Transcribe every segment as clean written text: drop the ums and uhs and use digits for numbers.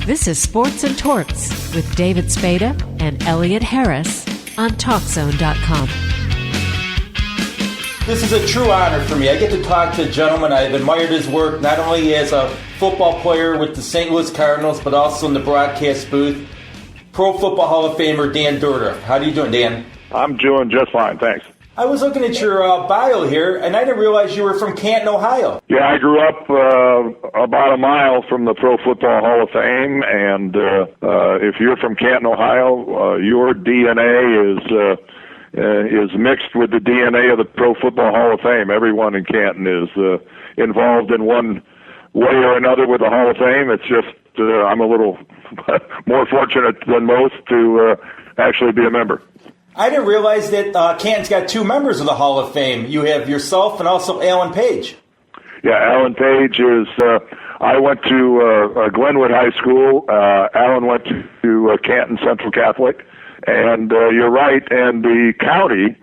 This is Sports and Torts with David Spada and Elliot Harris on TalkZone.com. This is a true honor for me. I get to talk to a gentleman. I've admired his work, not only as a football player with the St. Louis Cardinals, but also in the broadcast booth. Pro Football Hall of Famer Dan Dierdorf. How are you doing, Dan? I'm doing just fine, thanks. I was looking at your bio here, and I didn't realize you were from Canton, Ohio. Yeah, I grew up about a mile from the Pro Football Hall of Fame, and if you're from Canton, Ohio, your DNA is mixed with the DNA of the Pro Football Hall of Fame. Everyone in Canton is involved in one way or another with the Hall of Fame. It's just I'm a little more fortunate than most to actually be a member. I didn't realize that Canton's got two members of the Hall of Fame. You have yourself and also Alan Page. Yeah, Alan Page is, I went to Glenwood High School. Alan went to Canton Central Catholic. And you're right, and the county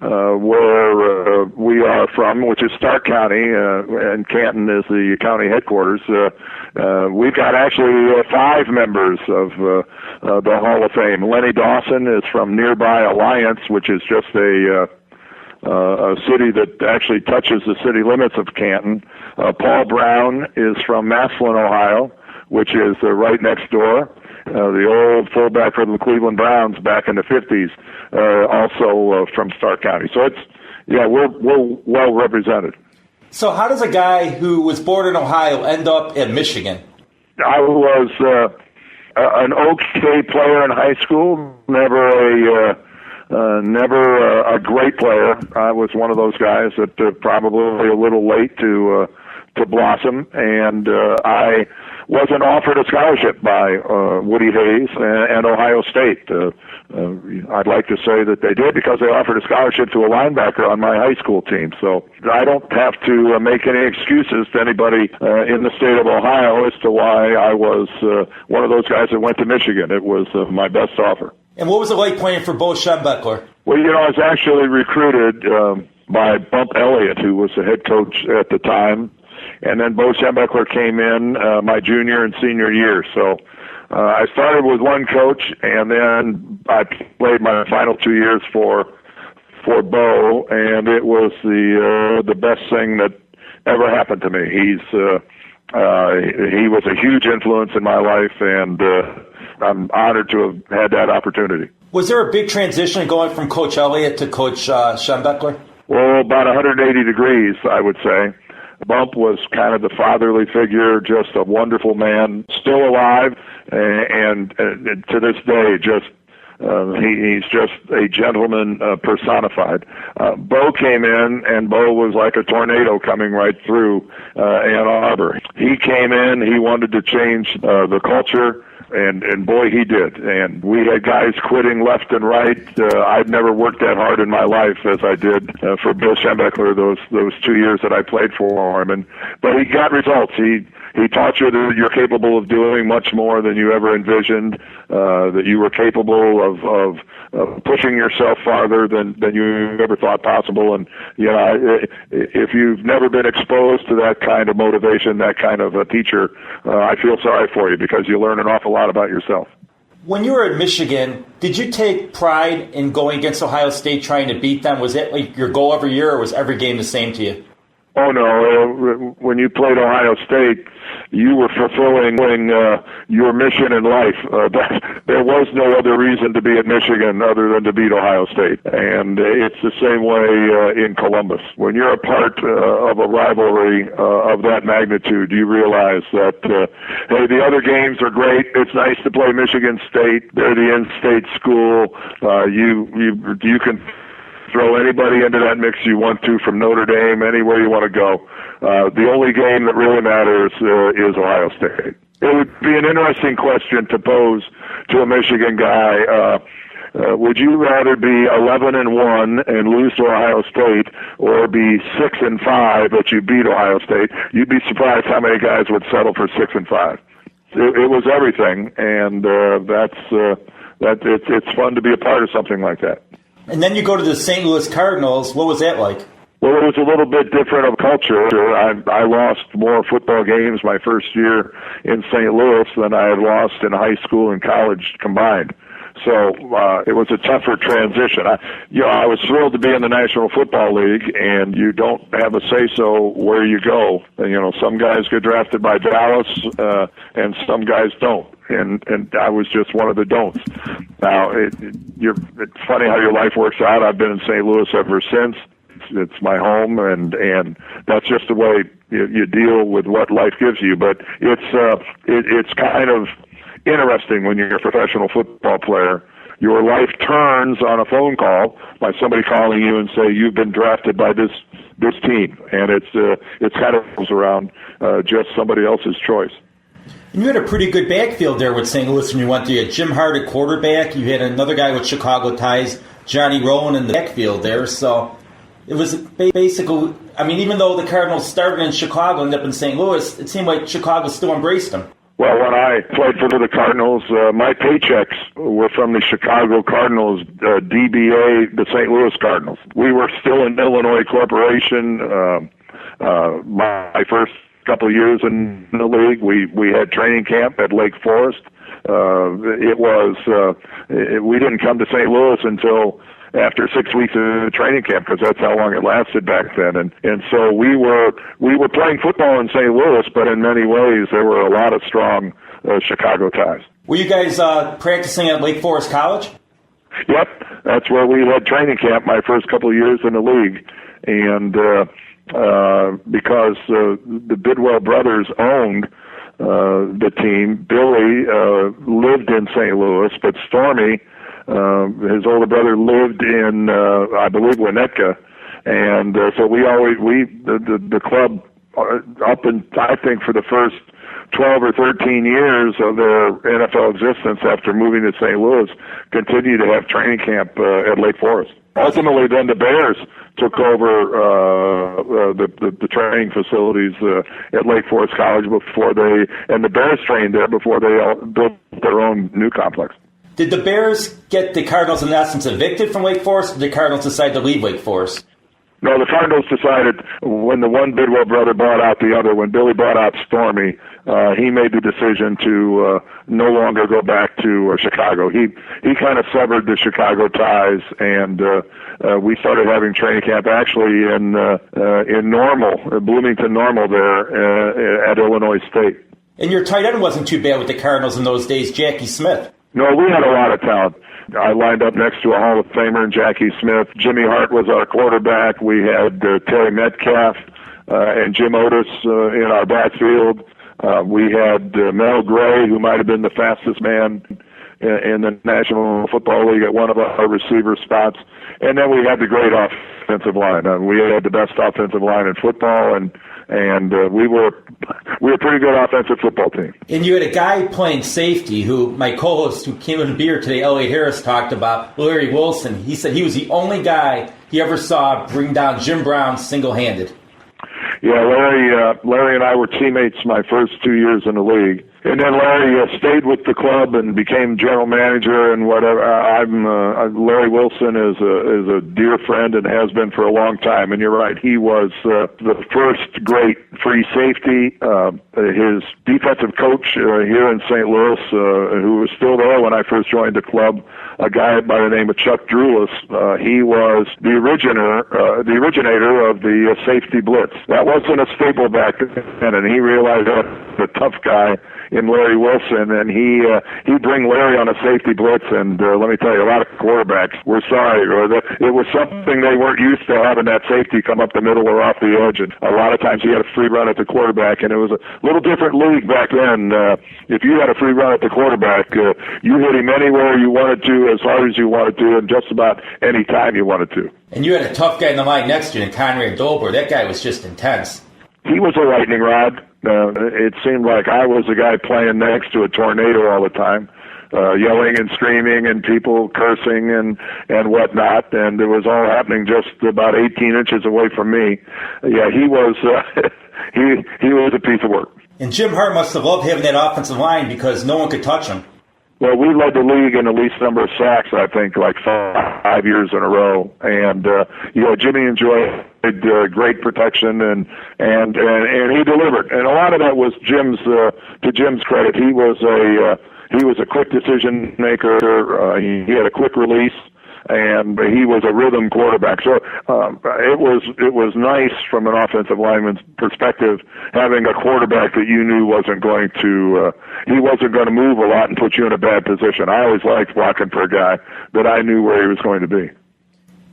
where we are from, which is Stark County, and Canton is the county headquarters, we've got actually 5 members of the Hall of Fame. Lenny Dawson is from nearby Alliance, which is just a city that actually touches the city limits of Canton. Paul Brown is from Massillon, Ohio, which is right next door. The old fullback for the Cleveland Browns back in the 50s, also from Stark County. So we're well represented. So how does a guy who was born in Ohio end up at Michigan? I was an okay player in high school, never a great player. I was one of those guys that probably a little late to blossom, and I wasn't offered a scholarship by Woody Hayes and Ohio State. I'd like to say that they did because they offered a scholarship to a linebacker on my high school team. So I don't have to make any excuses to anybody in the state of Ohio as to why I was one of those guys that went to Michigan. It was my best offer. And what was it like playing for Bo Schembechler? Well, I was actually recruited by Bump Elliott, who was the head coach at the time. And then Bo Schembechler came in my junior and senior year. So I started with one coach, and then I played my final 2 years for Bo, and it was the best thing that ever happened to me. He was a huge influence in my life, and I'm honored to have had that opportunity. Was there a big transition going from Coach Elliott to Coach Schembechler? Well, about 180 degrees, I would say. Bump was kind of the fatherly figure, just a wonderful man, still alive, and to this day, he's just a gentleman personified. Bo came in, and Bo was like a tornado coming right through Ann Arbor. He came in, he wanted to change the culture, and boy, he did. And we had guys quitting left and right. I'd never worked that hard in my life as I did for Bill Schembechler those 2 years that I played for him. But he got results. He taught you that you're capable of doing much more than you ever envisioned, that you were capable of pushing yourself farther than you ever thought possible. And, if you've never been exposed to that kind of motivation, that kind of a teacher, I feel sorry for you because you learn an awful lot about yourself. When you were at Michigan, did you take pride in going against Ohio State, trying to beat them? Was it like your goal every year, or was every game the same to you? Oh, no. When you played Ohio State, you were fulfilling your mission in life. There was no other reason to be at Michigan other than to beat Ohio State. And it's the same way in Columbus. When you're a part of a rivalry of that magnitude, you realize that, hey, the other games are great. It's nice to play Michigan State. They're the in-state school. You can throw anybody into that mix you want to, from Notre Dame, anywhere you want to go. The only game that really matters is Ohio State. It would be an interesting question to pose to a Michigan guy. Would you rather be 11-1 and lose to Ohio State, or be 6-5 but you beat Ohio State? You'd be surprised how many guys would settle for 6-5. It was everything, and it's fun to be a part of something like that. And then you go to the St. Louis Cardinals. What was that like? Well, it was a little bit different of culture. I lost more football games my first year in St. Louis than I had lost in high school and college combined. So it was a tougher transition. I was thrilled to be in the National Football League, and you don't have a say-so where you go. Some guys get drafted by Dallas, and some guys don't. And I was just one of the don'ts. Now, it's funny how your life works out. I've been in St. Louis ever since. It's my home, and that's just the way you deal with what life gives you. But it's kind of interesting when you're a professional football player. Your life turns on a phone call by somebody calling you and say you've been drafted by this team, and it's kind of goes around just somebody else's choice. And you had a pretty good backfield there with St. Louis when you went there. You had Jim Hart at quarterback. You had another guy with Chicago ties, Johnny Rowan, in the backfield there. So it was basically, even though the Cardinals started in Chicago and ended up in St. Louis, it seemed like Chicago still embraced them. Well, when I played for the Cardinals, my paychecks were from the Chicago Cardinals, DBA, the St. Louis Cardinals. We were still an Illinois corporation. My first couple of years in the league, we had training camp at Lake Forest. We didn't come to St. Louis until after 6 weeks of training camp, because that's how long it lasted back then. And so we were playing football in St. Louis, but in many ways there were a lot of strong Chicago ties. Were you guys practicing at Lake Forest College? Yep, that's where we had training camp my first couple of years in the league. And because the Bidwell brothers owned the team, Billy lived in St. Louis, but Stormy, his older brother, lived in, I believe, Winnetka, and so the club, up in, I think, for the first 12 or 13 years of their NFL existence after moving to St. Louis, continued to have training camp at Lake Forest. Ultimately, then the Bears took over the training facilities at Lake Forest College and the Bears trained there before they built their own new complex. Did the Bears get the Cardinals, in essence, evicted from Wake Forest, or did the Cardinals decide to leave Wake Forest? No, the Cardinals decided when the one Bidwell brother bought out the other, when Billy bought out Stormy, he made the decision to no longer go back to Chicago. He kind of severed the Chicago ties, and we started having training camp actually in Bloomington Normal there at Illinois State. And your tight end wasn't too bad with the Cardinals in those days, Jackie Smith. No, we had a lot of talent. I lined up next to a Hall of Famer in Jackie Smith. Jimmy Hart was our quarterback. We had Terry Metcalf and Jim Otis in our backfield. We had Mel Gray, who might have been the fastest man in the National Football League at one of our receiver spots. And then we had the great offensive line. We had the best offensive line in football, and we were a pretty good offensive football team. And you had a guy playing safety who my co-host who came in beer today, Elliot Harris, talked about, Larry Wilson. He said he was the only guy he ever saw bring down Jim Brown single-handed. Yeah, Larry and I were teammates my first 2 years in the league. And then Larry stayed with the club and became general manager and whatever. Larry Wilson is a dear friend and has been for a long time. And you're right, he was the first great free safety. His defensive coach here in St. Louis, who was still there when I first joined the club, a guy by the name of Chuck Drulis, he was the originator of the safety blitz. That wasn't a staple back then, and he realized that the tough guy in Larry Wilson, and he'd bring Larry on a safety blitz, and let me tell you, a lot of quarterbacks were sorry, or it was something they weren't used to, having that safety come up the middle or off the edge, and a lot of times he had a free run at the quarterback, and it was a little different league back then. If you had a free run at the quarterback, you hit him anywhere you wanted to, as hard as you wanted to, and just about any time you wanted to. And you had a tough guy in the line next to you, Conrad Dolber. That guy was just intense. He was a lightning rod. It seemed like I was the guy playing next to a tornado all the time, yelling and screaming and people cursing and whatnot, and it was all happening just about 18 inches away from me. Yeah, he was he was a piece of work. And Jim Hart must have loved having that offensive line because no one could touch him. Well, we led the league in the least number of sacks, I think, like 5 years in a row. And Jimmy enjoyed great protection, and he delivered. And a lot of that was to Jim's credit. He was a quick decision maker. He had a quick release, and he was a rhythm quarterback. So it was nice from an offensive lineman's perspective having a quarterback that you knew wasn't going to move a lot and put you in a bad position. I always liked blocking for a guy that I knew where he was going to be.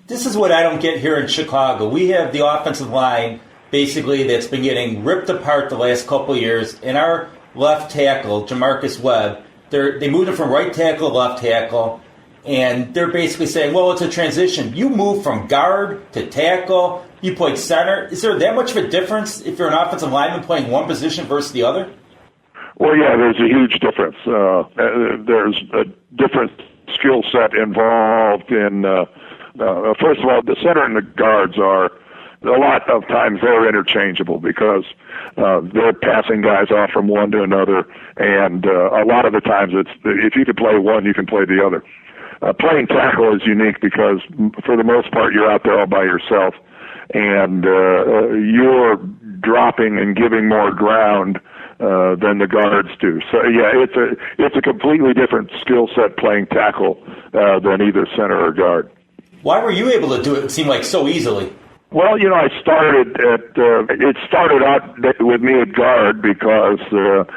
This is what I don't get here in Chicago. We have the offensive line basically that's been getting ripped apart the last couple of years. And our left tackle, Jamarcus Webb, they moved him from right tackle to left tackle. And they're basically saying, well, it's a transition. You move from guard to tackle. You played center. Is there that much of a difference if you're an offensive lineman playing one position versus the other? Well, yeah, there's a huge difference. There's a different skill set involved in, first of all, the center and the guards are, a lot of times they're interchangeable because they're passing guys off from one to another. And a lot of the times if you can play one, you can play the other. Playing tackle is unique because, for the most part, you're out there all by yourself, and you're dropping and giving more ground than the guards do. So, yeah, it's a completely different skill set playing tackle than either center or guard. Why were you able to do it? It seemed like so easily. Well, it started out with me at guard because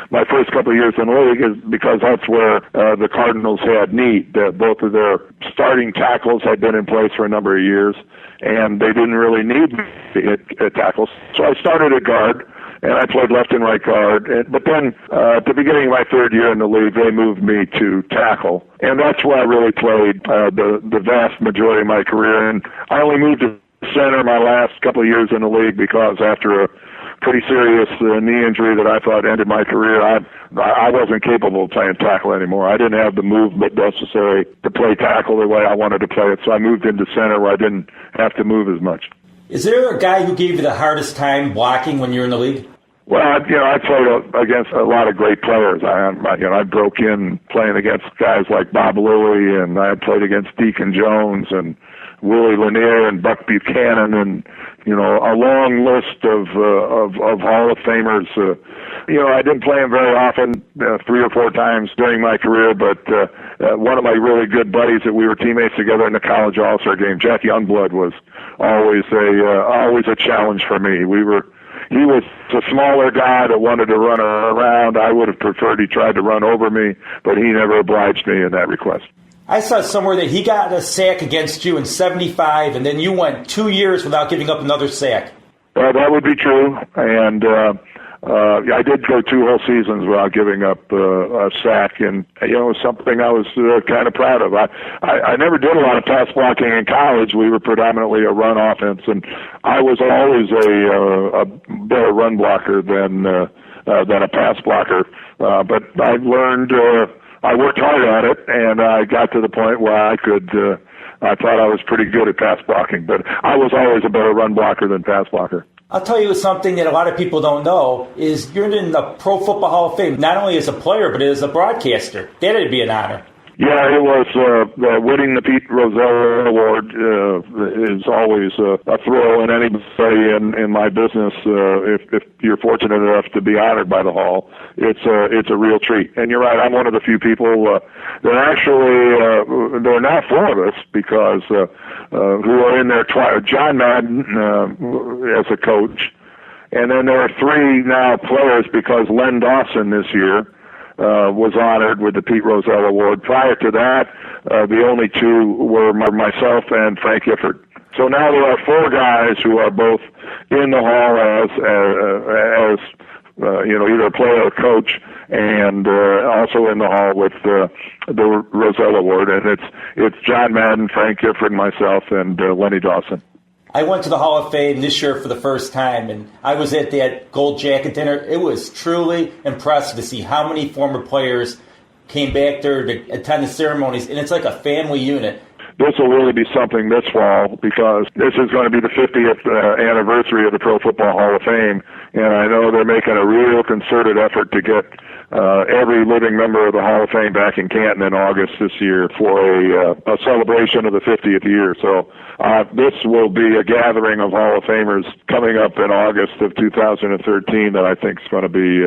my first couple of years in the league is because that's where the Cardinals had need. Both of their starting tackles had been in place for a number of years, and they didn't really need me at tackles. So I started at guard, and I played left and right guard. But then at the beginning of my third year in the league, they moved me to tackle, and that's where I really played the vast majority of my career. And I only moved to center my last couple of years in the league because after a pretty serious knee injury that I thought ended my career, I wasn't capable of playing tackle anymore. I didn't have the movement necessary to play tackle the way I wanted to play it, so I moved into center where I didn't have to move as much. Is there a guy who gave you the hardest time blocking when you were in the league? Well, I played against a lot of great players. I broke in playing against guys like Bob Lilly, and I played against Deacon Jones and Willie Lanier and Buck Buchanan, and a long list of Hall of Famers. I didn't play them very often, 3 or 4 times during my career, but one of my really good buddies that we were teammates together in the college All-Star game, Jack Youngblood, was always a challenge for me. He was a smaller guy that wanted to run around. I would have preferred he tried to run over me, but he never obliged me in that request. I saw somewhere that he got a sack against you in '75, and then you went 2 years without giving up another sack. That would be true, and I did go 2 whole seasons without giving up a sack, and it was something I was kind of proud of. I never did a lot of pass blocking in college. We were predominantly a run offense, and I was always a better run blocker than a pass blocker. But I learned. I worked hard at it, and I got to the point where I thought I was pretty good at pass blocking, but I was always a better run blocker than pass blocker. I'll tell you something that a lot of people don't know is you're in the Pro Football Hall of Fame, not only as a player, but as a broadcaster. That'd be an honor. Yeah, it was. Winning the Pete Rozelle Award is always a thrill, and anybody in my business, if you're fortunate enough to be honored by the Hall, it's a real treat. And you're right, I'm one of the few people. There are now 4 of us because who are in there. John Madden as a coach, and then there are 3 now players because Len Dawson this year was honored with the Pete Rozelle Award. Prior to that, the only 2 were myself and Frank Gifford. So now there are 4 guys who are both in the Hall as either a player or coach, and also in the Hall with the Rozelle Award. And it's John Madden, Frank Gifford, myself, and Lenny Dawson. I went to the Hall of Fame this year for the first time, and I was at that gold jacket dinner. It was truly impressive to see how many former players came back there to attend the ceremonies, and it's like a family unit. This will really be something this fall because this is going to be the 50th anniversary of the Pro Football Hall of Fame, and I know they're making a real concerted effort to get every living member of the Hall of Fame back in Canton in August this year for a celebration of the 50th year. So this will be a gathering of Hall of Famers coming up in August of 2013 that I think is going to be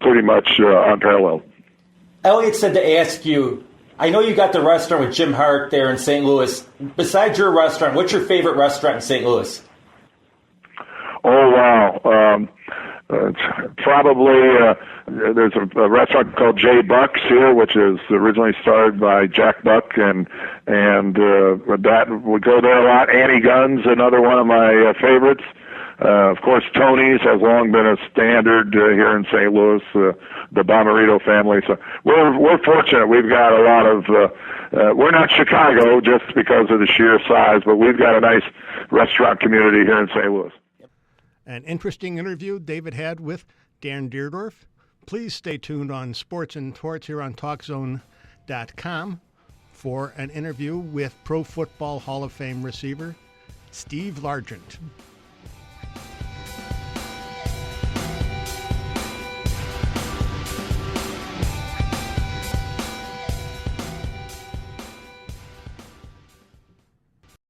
pretty much unparalleled. Elliot said to ask you, I know you got the restaurant with Jim Hart there in St. Louis. Besides your restaurant, what's your favorite restaurant in St. Louis? Oh, wow. Probably there's a restaurant called J. Buck's here, which is originally started by Jack Buck, and that would go there a lot. Annie Gunn's another one of my favorites. Of course, Tony's has long been a standard here in St. Louis, the Bomarito family. So we're fortunate. We've got a lot of, we're not Chicago just because of the sheer size, but we've got a nice restaurant community here in St. Louis. An interesting interview David had with Dan Dierdorf. Please stay tuned on Sports and Torts here on TalkZone.com for an interview with Pro Football Hall of Fame receiver Steve Largent.